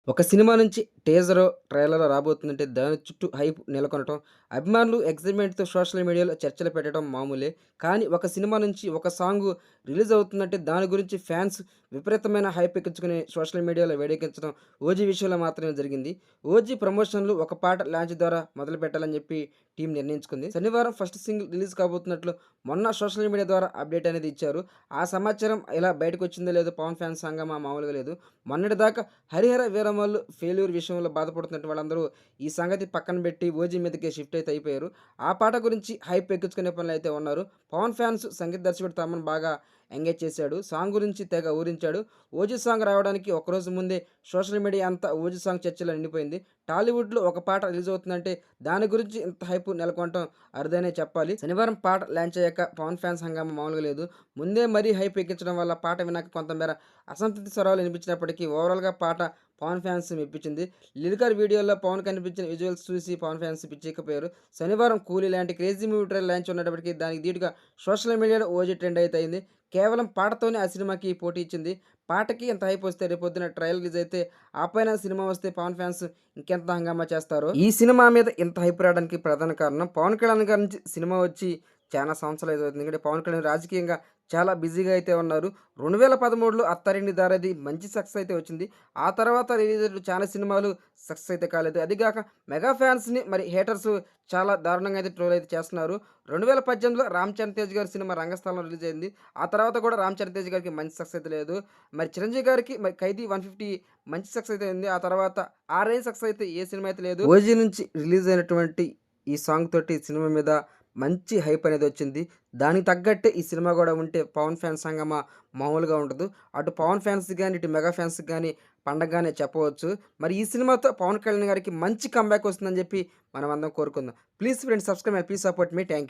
ఒక సినిమా నుంచి టీజరో, ట్రైలరో రాబోతుందంటే దాని చుట్టూ హైప్ నెలకొనటం, అభిమానులు ఎక్సైట్‌మెంట్‌తో సోషల్ మీడియాలో చర్చలు పెట్టడం మామూలే. కానీ ఒక సినిమా నుంచి ఒక సాంగు రిలీజ్ అవుతుందంటే దాని గురించి ఫ్యాన్స్ విపరీతమైన హైప్ ఎక్కించుకుని సోషల్ మీడియాలో వేడెక్కించడం 'ఓజీ' విషయంలో మాత్రమే జరిగింది. 'ఓజీ' ప్రమోషన్‌లు ఒక పాట లాంచ్ ద్వారా మొదలుపెట్టాలని చెప్పి టీమ్ నిర్ణయించుకుంది. శనివారం ఫస్ట్ సింగిల్ రిలీజ్ కాబోతున్నట్లు మొన్న సోషల్ మీడియా ద్వారా అప్డేట్ అనేది ఇచ్చారు. ఆ సమాచారం ఇలా బయటకొచ్చిందో లేదో పవన్ ఫ్యాన్స్ హంగామా మామూలుగా లేదు. మొన్నటిదాకా 'హరిహర వీరమల్లు' ఫెయిల్యూర్ విషయంలో బాధపడుతున్నట్టు వాళ్ళందరూ ఈ సంగతి పక్కన పెట్టి 'ఓజీ' మీదకే షిఫ్ట్ అయితే అయిపోయారు. ఆ పాట గురించి హైప్ ఎక్కించుకునే పనిలో అయితే ఉన్నారు. పవన్ ఫ్యాన్స్ సంగీత దర్శకుడు తమన్ బాగా ఎంగేజ్ చేశాడు. సాంగ్ గురించి తెగ ఊరించాడు. 'ఓజీ' సాంగ్ రావడానికి ఒకరోజు ముందే సోషల్ మీడియా అంతా 'ఓజీ' సాంగ్ చర్చలో నిండిపోయింది. టాలీవుడ్‌లో ఒక పాట రిలీజ్ అవుతుందంటే దాని గురించి ఇంత హైప్ నెలకొనటం అరుదనే చెప్పాలి. శనివారం పాట లాంచ్ అయ్యాక పవన్ ఫ్యాన్స్ హంగామా మామూలుగా లేదు. ముందే మరీ హైప్ ఎక్కించడం వల్ల పాట విన్నాక కొంతమేర అసంతృప్తి స్వరాలు వినిపించినప్పటికీ ఓవరాల్‌గా పాట పవన్ ఫ్యాన్స్ మెప్పించింది. లిరికల్ వీడియోలో పవన్ కనిపించిన విజువల్స్ చూసి పవన్ ఫ్యాన్స్ పిచ్చెక్కిపోయారు. శనివారం 'కూలీ' లాంటి క్రేజీ మూవీ ట్రైలర్ లాంచ్ ఉన్నప్పటికీ దానికి ధీటుగా సోషల్ మీడియాలో 'ఓజీ' ట్రెండ్ అయితే అయింది. కేవలం పాటతోనే ఆ సినిమాకి పోటీ ఇచ్చింది. పాటకి ఇంత హైప్ వస్తే రేపొద్దున ట్రైలర్ రిలీజ్ అయితే ఆపైన సినిమా వస్తే పవన్ ఫ్యాన్స్ ఇంకెంత హంగామా చేస్తారో. ఈ సినిమా మీద ఇంత హైప్ రావడానికి ప్రధాన కారణం పవన్ కళ్యాణ్ గారి నుంచి సినిమా వచ్చి చాలా సంవత్సరాలు అయితే అవుతుంది. ఎందుకంటే పవన్ కళ్యాణ్ రాజకీయంగా చాలా బిజీగా అయితే ఉన్నారు. 2013లో 'అత్తారింటికి దారేది' మంచి సక్సెస్ అయితే వచ్చింది. ఆ తర్వాత రిలీజ్ అయిన చాలా సినిమాలు సక్సెస్ అయితే కాలేదు. అది గాక మెగా ఫ్యాన్స్‌ని మరి హేటర్స్ చాలా దారుణంగా అయితే ట్రోల్ అయితే చేస్తున్నారు. 2018లో 'రామ్ చరణ్ తేజ్' గారి సినిమా 'రంగస్థలం' రిలీజ్ అయింది. ఆ తర్వాత కూడా 'రామ్ చరణ్ తేజ్' గారికి మంచి సక్సెస్ అయితే లేదు. మరి 'చిరంజీవి' గారికి మరి 'ఖైదీ 150' మంచి సక్సెస్ అయితే ఉంది. ఆ తర్వాత ఆ రేంజ్ సక్సెస్ అయితే ఏ సినిమా అయితే లేదు. 'ఓజీ' నుంచి రిలీజ్ అయినటువంటి ఈ సాంగ్ తోటి సినిమా మీద మంచి హైప్ అనేది వచ్చింది. దానికి తగ్గట్టే ఈ సినిమా గూడా ఉంటే పవన్ ఫ్యాన్స్ హంగామా మామూలుగా ఉండదు. అటు పవన్ ఫ్యాన్స్‌కి గాని, ఇటు మెగా ఫ్యాన్స్‌కి గాని పండగగానే చెప్పవచ్చు. మరి ఈ సినిమాతో పవన్ కళ్యాణ్ గారికి మంచి కమ్‌బ్యాక్ వస్తుందని జెప్పి మనమందరం కోరుకుందాం. Please friends subscribe and please support me. Thank you.